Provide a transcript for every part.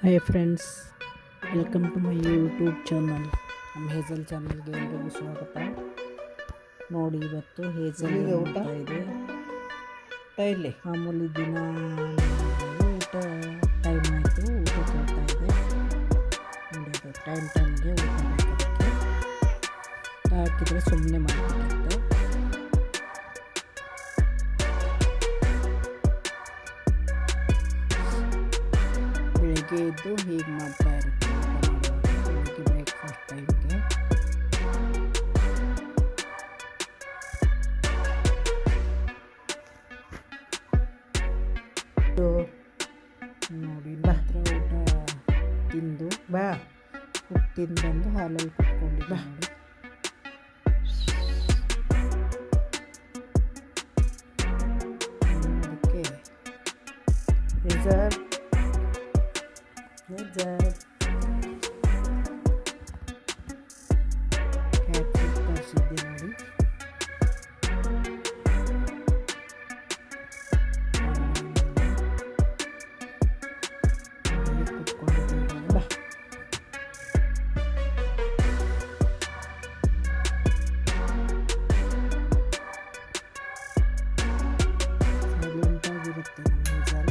Hi friends, welcome to my YouTube channel. ನಮ್ಮ Hazel ಚಾನಲ್ಗೆ ಎಲ್ರಿಗೂ ಸ್ವಾಗತ. ನೋಡಿ, ಇವತ್ತು ಹೇಜಲ್ ಊಟ ಇದೆ. ಇಲ್ಲಿ ಮಾಮೂಲಿ ದಿನ ಊಟ ಟೈಮ್ ಆಯಿತು, ಊಟ ಕೊಡ್ತಾ ಇದೆ. ನೋಡಿ, ಅದು ಟೈಮ್ಗೆ ಊಟ ಬೇಕದಕ್ಕೆ ಹಾಕಿದರೆ ಸುಮ್ಮನೆ ಮಾಡಬೇಕಿತ್ತು. ಬೆಳಗ್ಗೆ ಎದ್ದು ಹೀಗೆ ಮಾಡ್ತಾ ಇರುತ್ತೆ. ಬೆಳಗ್ಗೆ ಬ್ರೇಕ್ಫಾಸ್ಟ್ ಟೈಮ್ಗೆ ನೋಡಿ, ಮಾತ್ರ ಊಟ ತಿಂದು ತಿಂದು ಬಂದು ಹಾಲಲ್ಲಿ ಕುತ್ಕೊಂಡಿದ್ದೆ. ನೋಡಿ, ಅದಕ್ಕೆ ಕ್ಯಾಟ್ ತರಿಸಿದ್ದೆ. ನೋಡಿ, ಕುತ್ಕೊಂಡಿದ್ದೀನಿ. ಸೈಲೆಂಟಾಗಿರುತ್ತೆ ನಮ್ಮ ಹೇಜಲ್.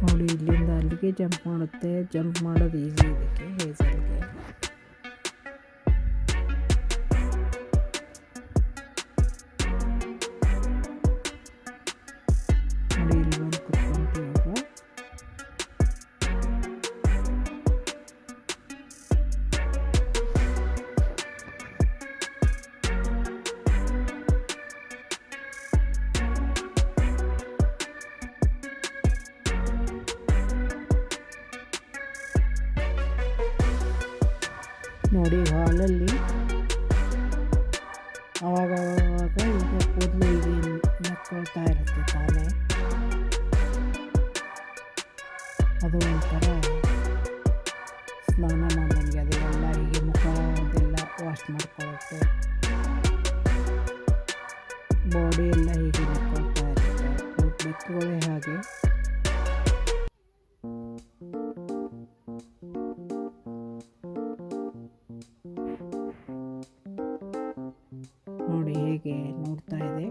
ನೋಡಿ, ಇಲ್ಲಿಂದ ಅಲ್ಲಿಗೆ ಜಂಪ್ ಮಾಡುತ್ತೆ. ಜಂಪ್ ಮಾಡೋದು ಈಸಿ ಇದಕ್ಕೆ ಹೇಜಲ್ಗೆ. ನೋಡಿ, ಇಲ್ಲಿ ಬಂದು ಕುತ್ಕೊಂತೀವಾಗ ನೋಡಿ, ಹಾಲಲ್ಲಿ ಆವಾಗ ಈಗ ಕೂದಲು ಹೀಗೆ ನಕ್ಕೊಳ್ತಾ ಇರುತ್ತೆ ತಾನೇ. ಅದು ಒಂಥರ ಸ್ನಾನ ಮಾಡ್ದಂಗೆ. ಅದೆಲ್ಲ ಹೀಗೆ ಮುಖ ಅದೆಲ್ಲ ವಾಶ್ ಮಾಡ್ಕೊಳ್ಳುತ್ತೆ. ಬಾಡಿ ಎಲ್ಲ ಹೀಗೆ ನಕ್ಕೊಳ್ತಾ ಇರುತ್ತೆ. ಬೆಕ್ಕುಗಳೇ ಹಾಗೆ. ನೋಡಿ ಹೇಗೆ ನೋಡ್ತಾ ಇದೆ.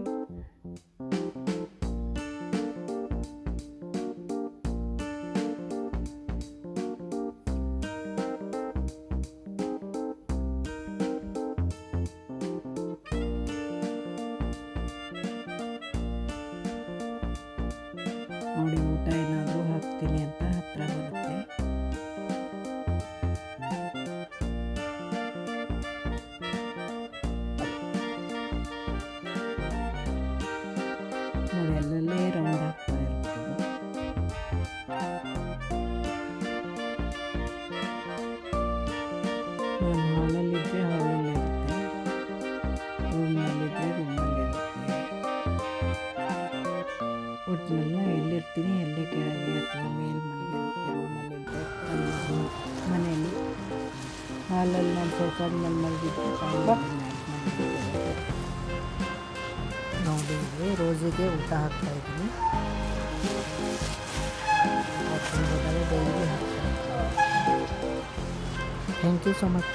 ನೋಡಿ, ಊಟ ಏನಾದರೂ ಹಾಕ್ತೀನಿ ಅಂತ ಹತ್ರ ಬರುತ್ತೆ. ನೋಡಿ, ಅಲ್ಲಲ್ಲೇ ರೌಂಡ್ ಆಗ್ತಾ ಇರ್ತದೆ. ನಾನು ಹಾಲಲ್ಲಿದ್ದರೆ ಹಾಲಲ್ಲಿ ಇರುತ್ತೆ, ರೂಮ್ನಲ್ಲಿದ್ದರೆ ರೂಮಲ್ಲಿ ಇರುತ್ತೆ. ಒಟ್ಟಿನೆಲ್ಲ ಎಲ್ಲಿರ್ತೀನಿ, ಎಲ್ಲೇ ಕೆಳಗೆ ಅಥವಾ ಮೇಲೆ ಮಲಗಿರುತ್ತೆ. ರೂಮಲ್ಲಿದ್ದರೆ ಮನೆಯಲ್ಲಿ, ಹಾಲಲ್ಲಿ ನಾನು ಸೋಫಾದ ಮೇಲೆ ಮಲಗಿದ್ದೆ. ನೋಡಿ, ರೋಜಿಗೆ ಊಟ ಹಾಕ್ತಾ ಇದ್ದೀನಿ. ಡೈಲಿ ಹಾಕ್ತಾ ಇದ್ದೀನಿ. Thank you so much.